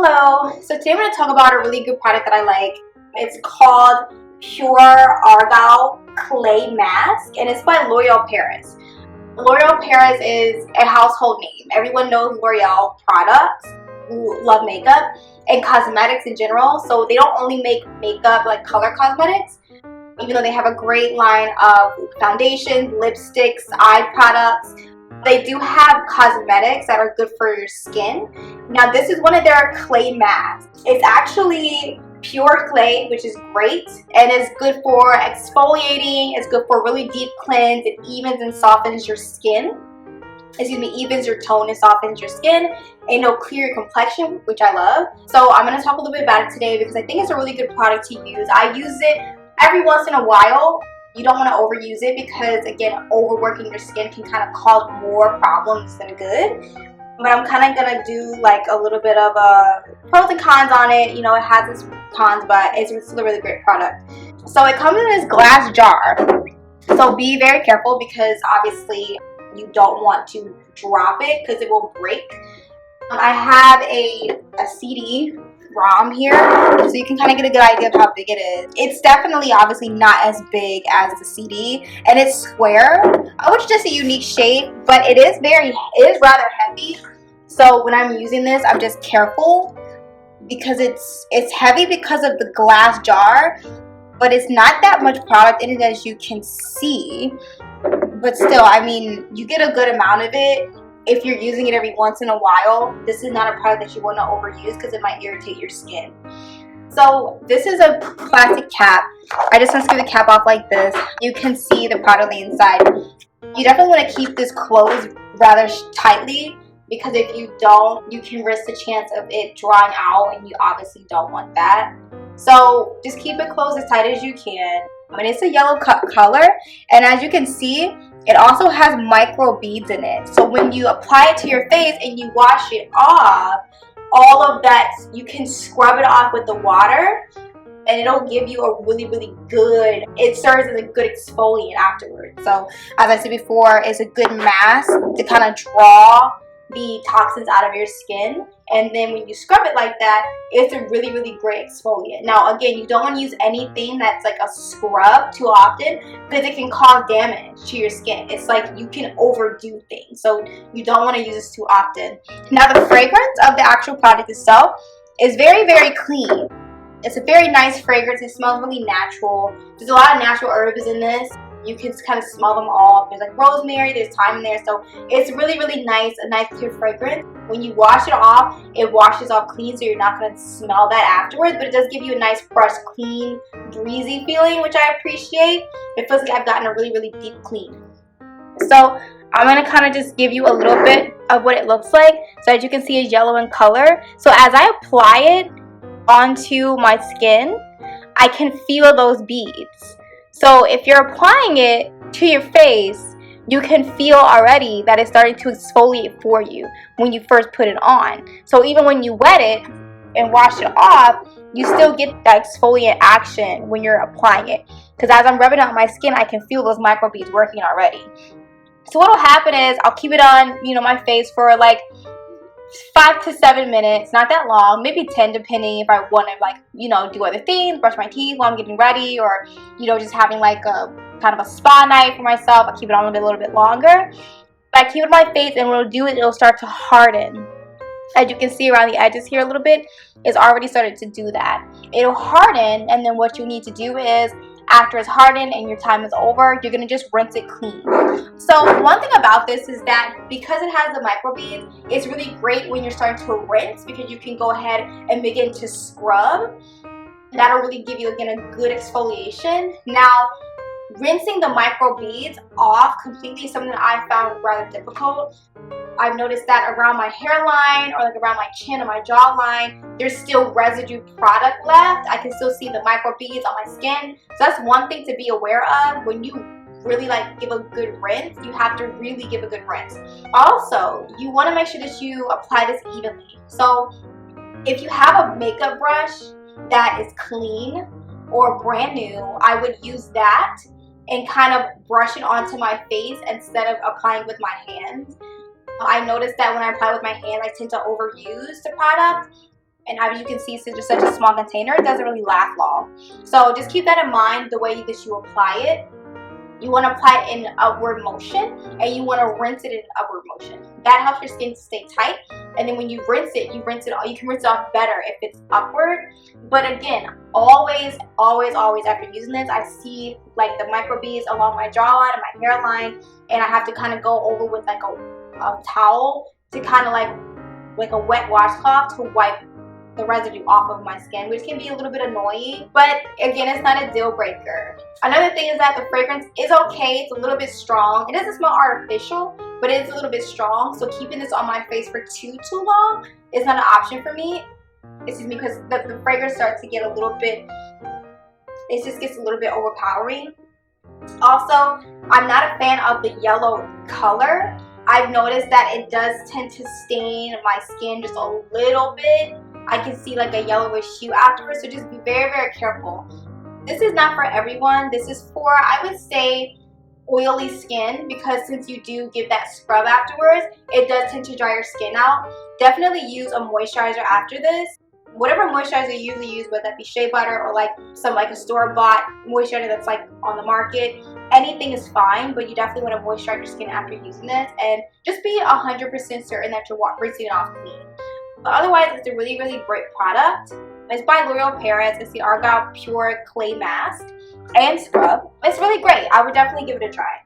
Hello, so today I'm going to talk about a really good product that I like. It's called Pure Argile Clay Mask, and it's by L'Oreal Paris. L'Oreal Paris is a household name. Everyone knows L'Oreal products, who love makeup and cosmetics in general. So they don't only make makeup like color cosmetics, even though they have a great line of foundations, lipsticks, eye products. They do have cosmetics that are good for your skin. Now this is one of their clay masks. It's actually pure clay, which is great, and it's good for exfoliating. It's good for really deep cleanse. It evens and softens your skin. Evens your tone and softens your skin, and it'll clear your complexion, which I love. So I'm going to talk a little bit about it today because I think it's a really good product to use. I use it every once in a while. You don't want to overuse it because, again, overworking your skin can kind of cause more problems than good. But I'm kind of going to do like a little bit of pros and cons on it. You know, it has its cons, but it's still a really great product. So it comes in this glass jar. So be very careful because obviously you don't want to drop it because it will break. I have a CD-ROM here, so you can kind of get a good idea of how big it is. It's definitely obviously not as big as the CD, and it's square, which is just a unique shape, but it is rather heavy. So when I'm using this, I'm just careful because it's heavy because of the glass jar, but it's not that much product in it as you can see. But still, I mean, you get a good amount of it. If you're using it every once in a while, this is not a product that you want to overuse because it might irritate your skin. So this is a plastic cap. I just want to screw the cap off like this. You can see the product on the inside. You definitely want to keep this closed rather tightly because if you don't, you can risk the chance of it drying out, and you obviously don't want that. So just keep it closed as tight as you can. And it's a yellow color, and as you can see, it also has micro beads in it. So when you apply it to your face and you wash it off, all of that, you can scrub it off with the water, and it'll give you a really, really good, it serves as a good exfoliant afterwards. So as I said before, it's a good mask to kind of draw the toxins out of your skin, and then when you scrub it like that, it's a really, really great exfoliant. Now again, you don't want to use anything that's like a scrub too often because it can cause damage to your skin. It's like you can overdo things, so you don't want to use this too often. Now the fragrance of the actual product itself is very, very clean. It's a very nice fragrance. It smells really natural. There's a lot of natural herbs in this. You can kind of smell them all. There's like rosemary, there's thyme in there. So it's really, really nice, a nice clear fragrance. When you wash it off, it washes off clean, so you're not going to smell that afterwards. But it does give you a nice, fresh, clean, breezy feeling, which I appreciate. It feels like I've gotten a really, really deep clean. So I'm going to kind of just give you a little bit of what it looks like. So as you can see, it's yellow in color. So as I apply it onto my skin, I can feel those beads. So if you're applying it to your face, you can feel already that it's starting to exfoliate for you when you first put it on. So even when you wet it and wash it off, you still get that exfoliant action when you're applying it. Because as I'm rubbing it on my skin, I can feel those microbeads working already. So what will happen is I'll keep it on, my face for like 5 to 7 minutes, not that long, maybe 10 depending if I want to do other things, brush my teeth while I'm getting ready, or just having like a kind of a spa night for myself. I keep it on a little bit longer. But I keep it on my face, and what it'll do is it'll start to harden. As you can see around the edges here a little bit, it's already started to do that. It'll harden, and then what you need to do is, after it's hardened and your time is over, you're going to just rinse it clean. So one thing about this is that because it has the microbeads, it's really great when you're starting to rinse because you can go ahead and begin to scrub. That'll really give you, again, a good exfoliation. Now, rinsing the microbeads off completely is something that I found rather difficult. I've noticed that around my hairline or like around my chin or my jawline, there's still residue product left. I can still see the microbeads on my skin. So that's one thing to be aware of. When you really give a good rinse, you have to really give a good rinse. Also, you want to make sure that you apply this evenly. So if you have a makeup brush that is clean or brand new, I would use that and kind of brush it onto my face instead of applying with my hands. I noticed that when I apply with my hands, I tend to overuse the product. And as you can see, since it's such a small container, it doesn't really last long. So just keep that in mind the way that you apply it. You want to apply it in an upward motion, and you want to rinse it in an upward motion. That helps your skin to stay tight. And then when you rinse it, you can rinse it off better if it's upward. But again, always after using this, I see like the microbeads along my jawline and my hairline, and I have to kind of go over with like a towel to kind of like a wet washcloth to wipe the residue off of my skin, which can be a little bit annoying, but again, it's not a deal breaker. Another thing is that the fragrance is okay. It's a little bit strong. It doesn't smell artificial, but it's a little bit strong, so keeping this on my face for too long is not an option for me. It's just because the fragrance starts to get a little bit, it just gets a little bit overpowering. Also, I'm not a fan of the yellow color. I've noticed that it does tend to stain my skin just a little bit. I can see like a yellowish hue afterwards, so just be very careful. This is not for everyone. This is for, I would say, oily skin, because since you do give that scrub afterwards, it does tend to dry your skin out. Definitely use a moisturizer after this. Whatever moisturizer you usually use, whether that be shea butter or like a store-bought moisturizer that's like on the market, anything is fine, but you definitely want to moisturize your skin after using this, and just be 100% certain that you're rinsing it off clean. But otherwise, it's a really great product. It's by L'Oreal Paris. It's the Argile Pure Clay Mask and Scrub. It's really great. I would definitely give it a try.